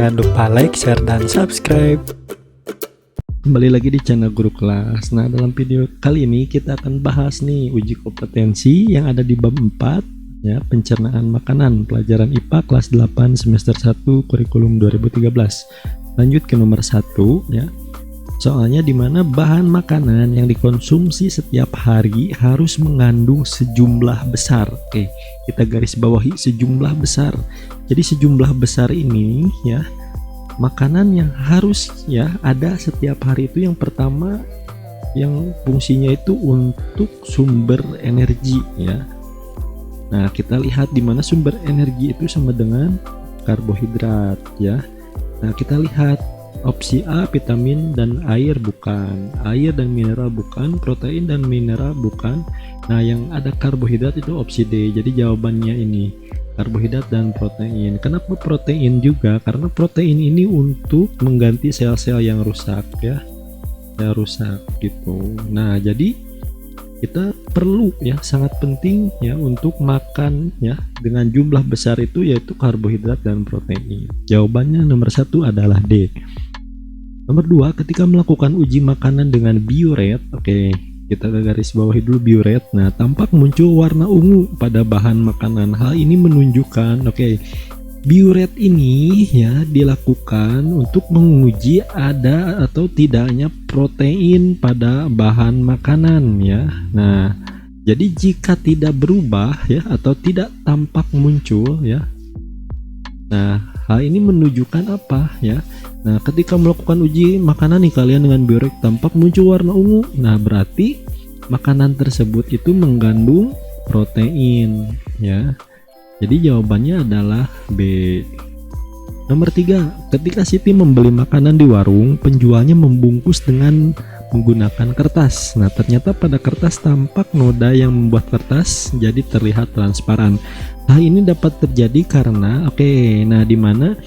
Jangan lupa like, share, dan subscribe. Kembali lagi di channel Guru Kelas. Nah, dalam video kali ini kita akan bahas nih uji kompetensi yang ada di bab 4 ya, pencernaan makanan, pelajaran IPA kelas 8 semester 1 kurikulum 2013. Lanjut ke nomor 1 ya. Soalnya dimana bahan makanan yang dikonsumsi setiap hari harus mengandung sejumlah besar. Oke, kita garis bawahi sejumlah besar. Jadi sejumlah besar ini ya, makanan yang harus ya ada setiap hari itu yang pertama yang fungsinya itu untuk sumber energi ya. Nah, kita lihat di mana sumber energi itu sama dengan karbohidrat ya. Nah, kita lihat opsi A vitamin dan air bukan, air dan mineral bukan, protein dan mineral bukan. Nah, yang ada karbohidrat itu opsi D. Jadi jawabannya ini karbohidrat dan protein. Kenapa protein juga? Karena protein ini untuk mengganti sel-sel yang rusak ya, yang rusak gitu. Nah, jadi kita perlu ya, sangat penting ya untuk makan ya dengan jumlah besar itu, yaitu karbohidrat dan protein. Jawabannya nomor 1 adalah D. Nomor 2, ketika melakukan uji makanan dengan biuret, oke, kita garis bawahi dulu biuret. Nah, tampak muncul warna ungu pada bahan makanan. Hal ini menunjukkan, biuret ini ya dilakukan untuk menguji ada atau tidaknya protein pada bahan makanan ya. Nah, jadi jika tidak berubah ya atau tidak tampak muncul ya. Nah, hal ini menunjukkan apa ya? Nah, ketika melakukan uji makanan nih kalian dengan biuret tampak muncul warna ungu. Nah, berarti makanan tersebut itu mengandung protein ya. Jadi jawabannya adalah B. Nomor 3, ketika Siti membeli makanan di warung, penjualnya membungkus dengan menggunakan kertas. Nah, ternyata pada kertas tampak noda yang membuat kertas jadi terlihat transparan. Hal ini dapat terjadi karena nah di mana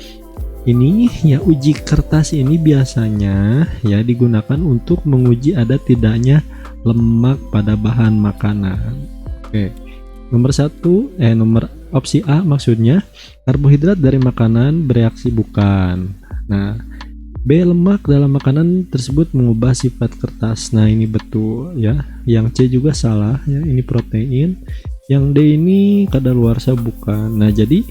ini ya, uji kertas ini biasanya ya digunakan untuk menguji ada tidaknya lemak pada bahan makanan. Nomor 1 nomor opsi A maksudnya karbohidrat dari makanan bereaksi bukan. Nah, B, lemak dalam makanan tersebut mengubah sifat kertas. Nah, ini betul ya. Yang C juga salah ya, ini protein. Yang D ini kadaluarsa bukan. Nah, jadi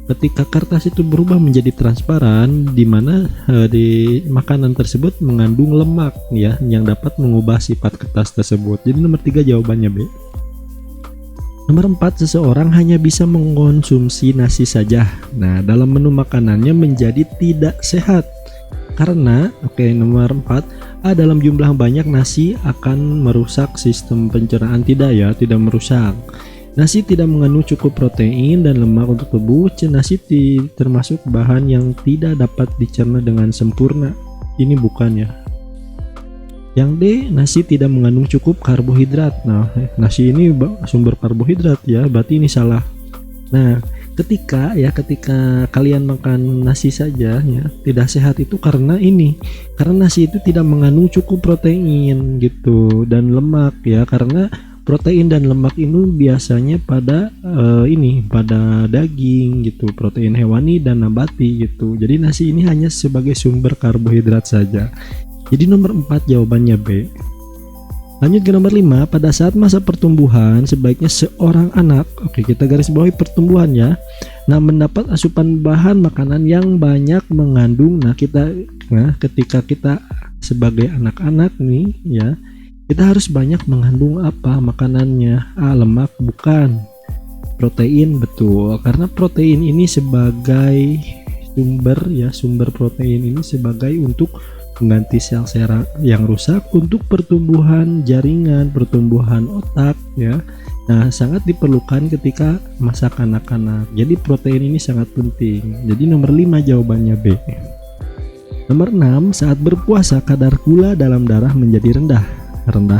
ketika kertas itu berubah menjadi transparan, di mana di makanan tersebut mengandung lemak ya yang dapat mengubah sifat kertas tersebut. Jadi nomor 3 jawabannya B. Nomor 4, seseorang hanya bisa mengkonsumsi nasi saja. Nah, dalam menu makanannya menjadi tidak sehat. Karena nomor 4, dalam jumlah banyak nasi akan merusak sistem pencernaan. Tidak ya, tidak merusak. Nasi tidak mengandung cukup protein dan lemak untuk tubuh. Nasi termasuk bahan yang tidak dapat dicerna dengan sempurna. Ini bukan ya. Yang D, nasi tidak mengandung cukup karbohidrat. Nah, nasi ini sumber karbohidrat ya, berarti ini salah. Nah, ketika kalian makan nasi saja ya tidak sehat itu karena nasi itu tidak mengandung cukup protein gitu dan lemak ya, karena protein dan lemak ini biasanya pada pada daging gitu, protein hewani dan nabati gitu. Jadi nasi ini hanya sebagai sumber karbohidrat saja. Jadi nomor 4 jawabannya B. Lanjut ke nomor 5, pada saat masa pertumbuhan sebaiknya seorang anak, kita garis bawahi pertumbuhan ya. Nah, mendapat asupan bahan makanan yang banyak mengandung. Ketika kita sebagai anak-anak nih ya, kita harus banyak mengandung apa makanannya? A, lemak bukan. Protein betul, karena protein ini sebagai sumber protein ini sebagai untuk mengganti sel-sel yang rusak untuk pertumbuhan jaringan, pertumbuhan otak ya. Nah, sangat diperlukan ketika masa kanak-kanak. Jadi protein ini sangat penting. Jadi nomor 5 jawabannya B. Nomor 6, saat berpuasa kadar gula dalam darah menjadi rendah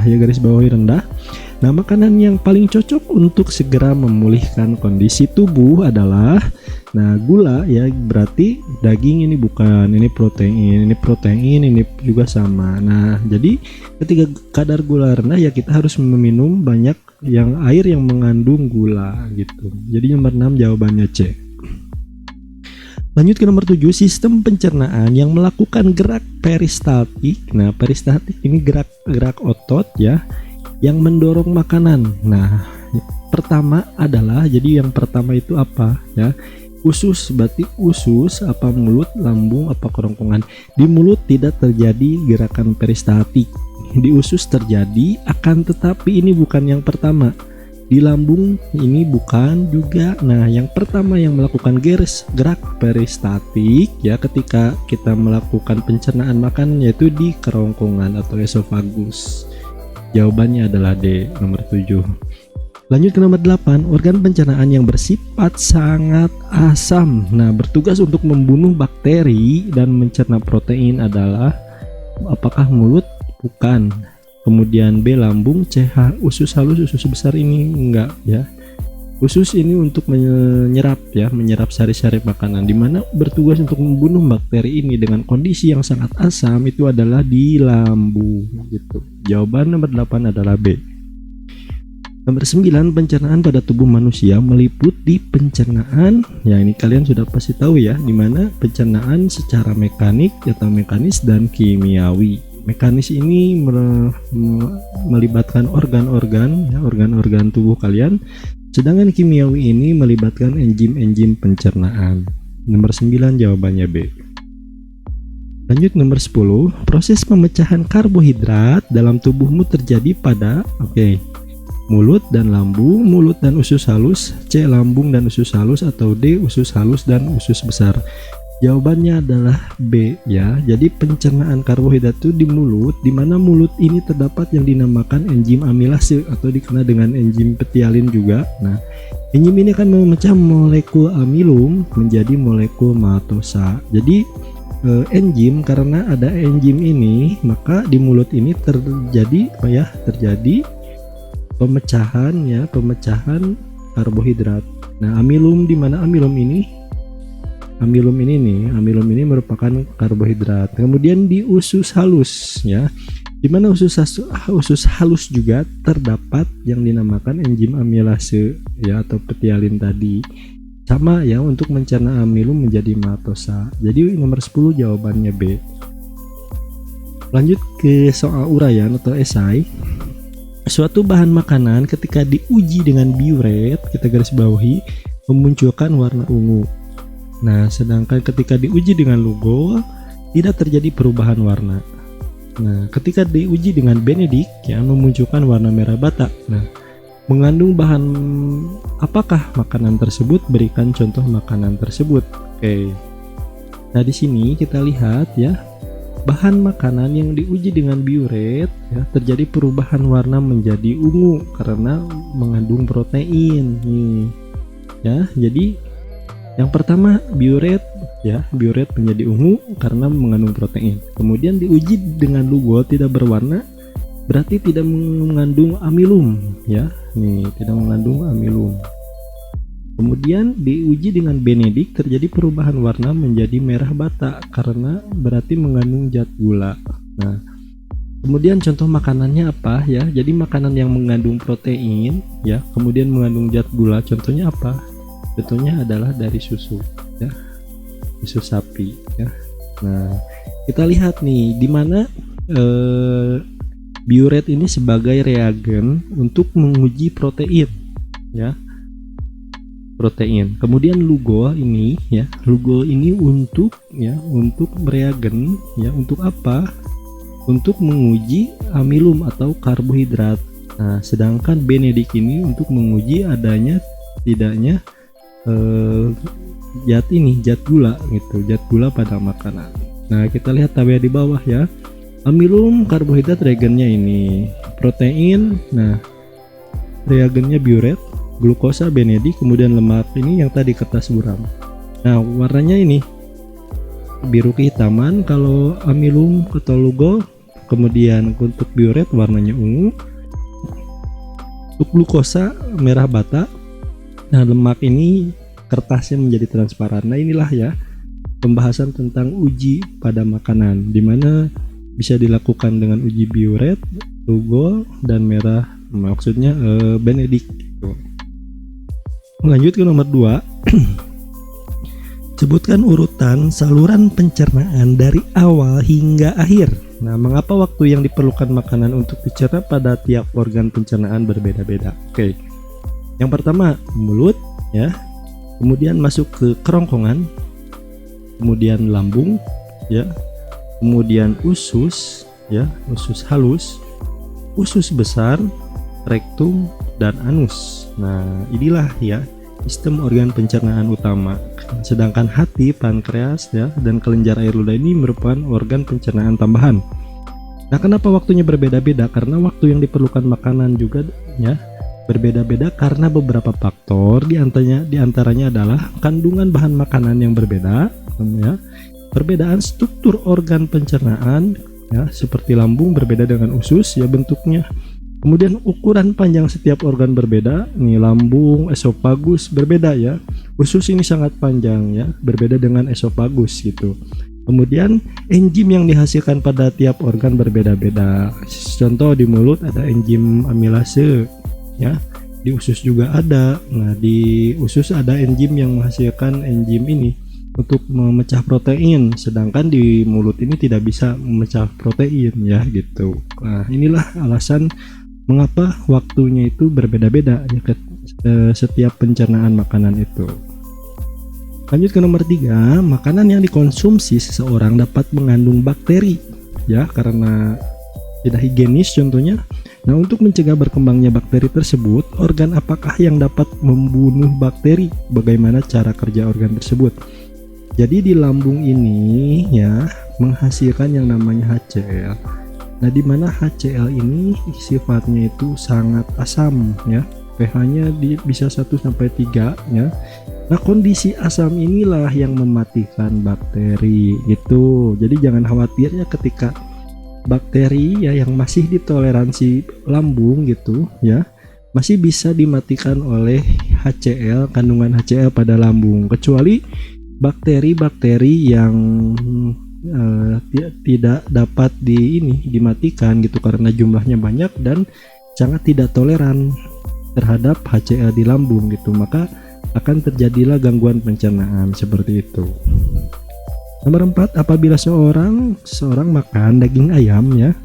ya, garis bawahi rendah. Nah, makanan yang paling cocok untuk segera memulihkan kondisi tubuh adalah gula ya, berarti daging ini bukan, ini protein ini juga sama. Nah, jadi ketika kadar gula rendah ya kita harus meminum banyak air yang mengandung gula gitu. Jadi nomor 6 jawabannya C. Lanjut ke nomor 7, sistem pencernaan yang melakukan gerak peristaltik. Nah, peristaltik ini gerak otot ya yang mendorong makanan. Nah, pertama adalah, jadi yang pertama itu apa ya? Usus, berarti usus apa mulut, lambung apa kerongkongan. Di mulut tidak terjadi gerakan peristaltik. Di usus terjadi, akan tetapi ini bukan yang pertama. Di lambung ini bukan juga. Nah, yang pertama yang melakukan gerak peristaltik ya ketika kita melakukan pencernaan makanan yaitu di kerongkongan atau esofagus. Jawabannya adalah D, nomor 7. Lanjut ke nomor 8, organ pencernaan yang bersifat sangat asam. Nah, bertugas untuk membunuh bakteri dan mencerna protein adalah apakah mulut? Bukan. Kemudian B, lambung. C, usus halus, usus besar ini enggak ya. Usus ini untuk menyerap ya, menyerap sari-sari makanan, dimana bertugas untuk membunuh bakteri ini dengan kondisi yang sangat asam itu adalah di lambung gitu. Jawaban nomor 8 adalah B. Nomor 9, pencernaan pada tubuh manusia meliputi pencernaan. Ya, ini kalian sudah pasti tahu ya, dimana pencernaan secara mekanik atau mekanis dan kimiawi. Mekanis ini melibatkan organ-organ ya, organ-organ tubuh kalian, sedangkan kimiawi ini melibatkan enzim-enzim pencernaan. Nomor 9 jawabannya B. Lanjut nomor 10, proses pemecahan karbohidrat dalam tubuhmu terjadi pada mulut dan lambung, mulut dan usus halus, C, lambung dan usus halus, atau D, usus halus dan usus besar. Jawabannya adalah B ya. Jadi pencernaan karbohidrat itu di mulut, di mana mulut ini terdapat yang dinamakan enzim amilase atau dikenal dengan enzim petialin juga. Nah, enzim ini akan memecah molekul amilum menjadi molekul maltosa. Jadi enzim, karena ada enzim ini, maka di mulut ini terjadi terjadi pemecahan ya, pemecahan karbohidrat. Nah, amilum, di mana amilum ini merupakan karbohidrat. Kemudian di usus halus ya, di mana usus halus juga terdapat yang dinamakan enzim amilase ya atau petialin tadi. Sama ya, untuk mencerna amilum menjadi maltosa. Jadi nomor 10 jawabannya B. Lanjut ke soal uraian atau esai. Suatu bahan makanan ketika diuji dengan biuret, kita garis bawahi, memunculkan warna ungu. Nah, sedangkan ketika diuji dengan lugo tidak terjadi perubahan warna. Nah, ketika diuji dengan benedict ya, memunculkan warna merah bata. Nah, mengandung bahan apakah makanan tersebut? Berikan contoh makanan tersebut. Oke. Nah, di sini kita lihat ya, bahan makanan yang diuji dengan biuret ya, terjadi perubahan warna menjadi ungu karena mengandung protein nih. Ya, jadi yang pertama biuret ya, biuret menjadi ungu karena mengandung protein. Kemudian diuji dengan lugo tidak berwarna, berarti tidak mengandung amilum ya. Nih, tidak mengandung amilum. Kemudian diuji dengan benedict terjadi perubahan warna menjadi merah bata karena berarti mengandung zat gula. Nah, kemudian contoh makanannya apa ya? Jadi makanan yang mengandung protein ya, kemudian mengandung zat gula, contohnya apa? Contohnya adalah dari susu ya, susu sapi ya. Nah, kita lihat nih di mana biuret ini sebagai reagen untuk menguji protein ya, protein. Kemudian lugo ini ya, lugo ini untuk reagen ya, untuk apa? Untuk menguji amilum atau karbohidrat. Nah, sedangkan benedict ini untuk menguji adanya tidaknya zat gula gitu, zat gula pada makanan. Nah, kita lihat tabel di bawah ya. Amilum karbohidrat reagennya ini, protein nah reagennya biuret, glukosa benedict, kemudian lemak ini yang tadi kertas buram. Nah, warnanya ini biru kehitaman kalau amilum atau lugo, kemudian untuk biuret warnanya ungu, untuk glukosa merah bata. Nah, lemak ini kertasnya menjadi transparan. Nah, inilah ya pembahasan tentang uji pada makanan, di mana bisa dilakukan dengan uji biuret, lugo, dan merah, maksudnya benedict gitu. Lanjut ke nomor 2. Sebutkan urutan saluran pencernaan dari awal hingga akhir. Nah, mengapa waktu yang diperlukan makanan untuk dicerna pada tiap organ pencernaan berbeda-beda? Oke. Yang pertama, mulut ya. Kemudian masuk ke kerongkongan. Kemudian lambung ya. Kemudian usus ya, usus halus, usus besar, rektum dan anus. Nah, inilah ya sistem organ pencernaan utama. Sedangkan hati, pankreas ya dan kelenjar air ludah ini merupakan organ pencernaan tambahan. Nah, kenapa waktunya berbeda-beda? Karena waktu yang diperlukan makanan juga ya berbeda-beda karena beberapa faktor, diantaranya adalah kandungan bahan makanan yang berbeda ya, perbedaan struktur organ pencernaan ya, seperti lambung berbeda dengan usus ya bentuknya. Kemudian ukuran panjang setiap organ berbeda, nih lambung, esofagus berbeda ya. Usus ini sangat panjang ya, berbeda dengan esofagus gitu. Kemudian enzim yang dihasilkan pada tiap organ berbeda-beda. Contoh di mulut ada enzim amilase ya. Di usus juga ada. Nah, di usus ada enzim yang menghasilkan enzim ini untuk memecah protein, sedangkan di mulut ini tidak bisa memecah protein ya gitu. Nah, inilah alasan mengapa waktunya itu berbeda-beda ya setiap pencernaan makanan itu. Lanjut ke nomor 3, makanan yang dikonsumsi seseorang dapat mengandung bakteri ya karena tidak higienis contohnya. Nah, untuk mencegah berkembangnya bakteri tersebut, organ apakah yang dapat membunuh bakteri? Bagaimana cara kerja organ tersebut? Jadi di lambung ini ya menghasilkan yang namanya HCl. Nah, di mana HCl ini sifatnya itu sangat asam ya. pH-nya bisa 1 sampai 3 ya. Nah, kondisi asam inilah yang mematikan bakteri gitu. Jadi jangan khawatir ya ketika bakteri ya yang masih ditoleransi lambung gitu ya, masih bisa dimatikan oleh HCl, kandungan HCl pada lambung, kecuali bakteri-bakteri yang tidak dapat dimatikan gitu karena jumlahnya banyak dan sangat tidak toleran terhadap HCl di lambung gitu, maka akan terjadilah gangguan pencernaan seperti itu. Nomor 4, apabila seorang makan daging ayam ya.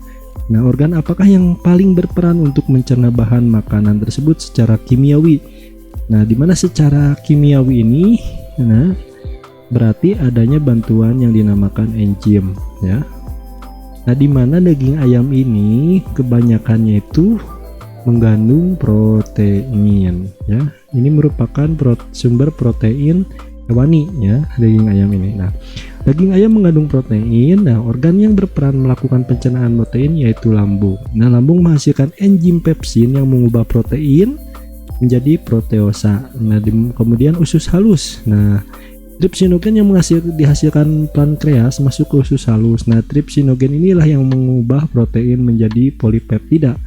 Nah, organ apakah yang paling berperan untuk mencerna bahan makanan tersebut secara kimiawi? Nah, dimana secara kimiawi ini nah berarti adanya bantuan yang dinamakan enzim ya. Nah, di mana daging ayam ini kebanyakannya itu mengandung protein ya. Ini merupakan sumber protein hewani ya, daging ayam ini. Nah, daging ayam mengandung protein. Nah, organ yang berperan melakukan pencernaan protein yaitu lambung. Nah, lambung menghasilkan enzim pepsin yang mengubah protein menjadi proteosa. Nah, kemudian usus halus. Nah, tripsinogen yang dihasilkan pankreas masuk ke usus halus. Nah, tripsinogen inilah yang mengubah protein menjadi polipeptida.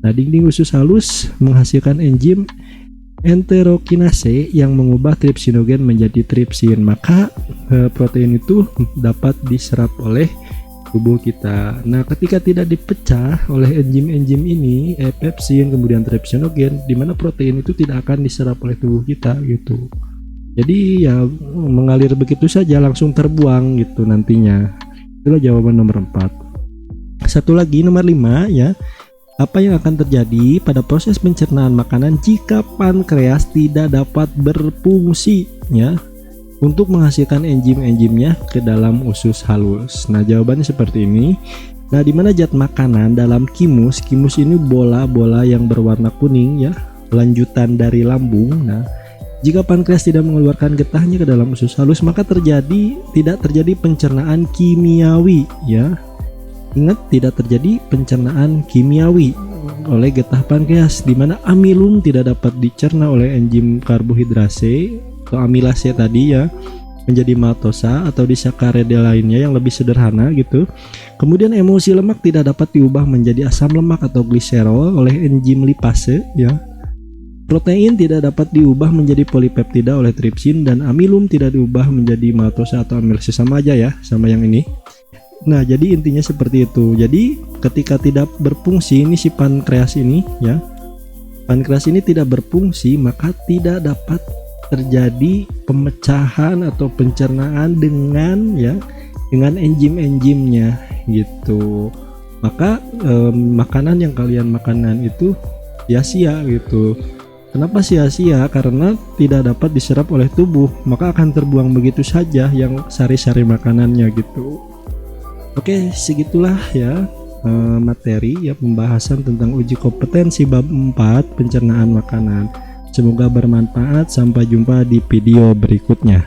Nah, dinding usus halus menghasilkan enzim enterokinase yang mengubah tripsinogen menjadi tripsin. Maka protein itu dapat diserap oleh tubuh kita. Nah, ketika tidak dipecah oleh enzim-enzim ini, pepsin kemudian tripsinogen, di mana protein itu tidak akan diserap oleh tubuh kita gitu. Jadi ya mengalir begitu saja, langsung terbuang gitu nantinya. Itulah jawaban nomor 4. Satu lagi nomor 5 ya. Apa yang akan terjadi pada proses pencernaan makanan jika pankreas tidak dapat berfungsi ya untuk menghasilkan enzim-enzimnya ke dalam usus halus? Nah, jawabannya seperti ini. Nah, di mana zat makanan dalam kimus ini bola-bola yang berwarna kuning ya, lanjutan dari lambung. Nah, jika pankreas tidak mengeluarkan getahnya ke dalam usus halus, maka tidak terjadi pencernaan kimiawi ya. Ingat, tidak terjadi pencernaan kimiawi oleh getah pankreas, di mana amilum tidak dapat dicerna oleh enzim karbohidrase atau amilase tadi ya menjadi maltosa atau disakarida lainnya yang lebih sederhana gitu. Kemudian emulsi lemak tidak dapat diubah menjadi asam lemak atau gliserol oleh enzim lipase ya. Protein tidak dapat diubah menjadi polipeptida oleh tripsin, dan amilum tidak diubah menjadi maltosa atau amilase. Sama aja ya sama yang ini. Nah, jadi intinya seperti itu. Jadi ketika tidak berfungsi ini si pankreas ini ya, pankreas ini tidak berfungsi, maka tidak dapat terjadi pemecahan atau pencernaan dengan enzim-enzimnya gitu. Maka makanan yang kalian makanan itu sia-sia gitu. Kenapa sia-sia? Karena tidak dapat diserap oleh tubuh, maka akan terbuang begitu saja yang sari-sari makanannya gitu. Oke, segitulah ya materi ya pembahasan tentang uji kompetensi bab 4 pencernaan makanan. Semoga bermanfaat. Sampai jumpa di video berikutnya.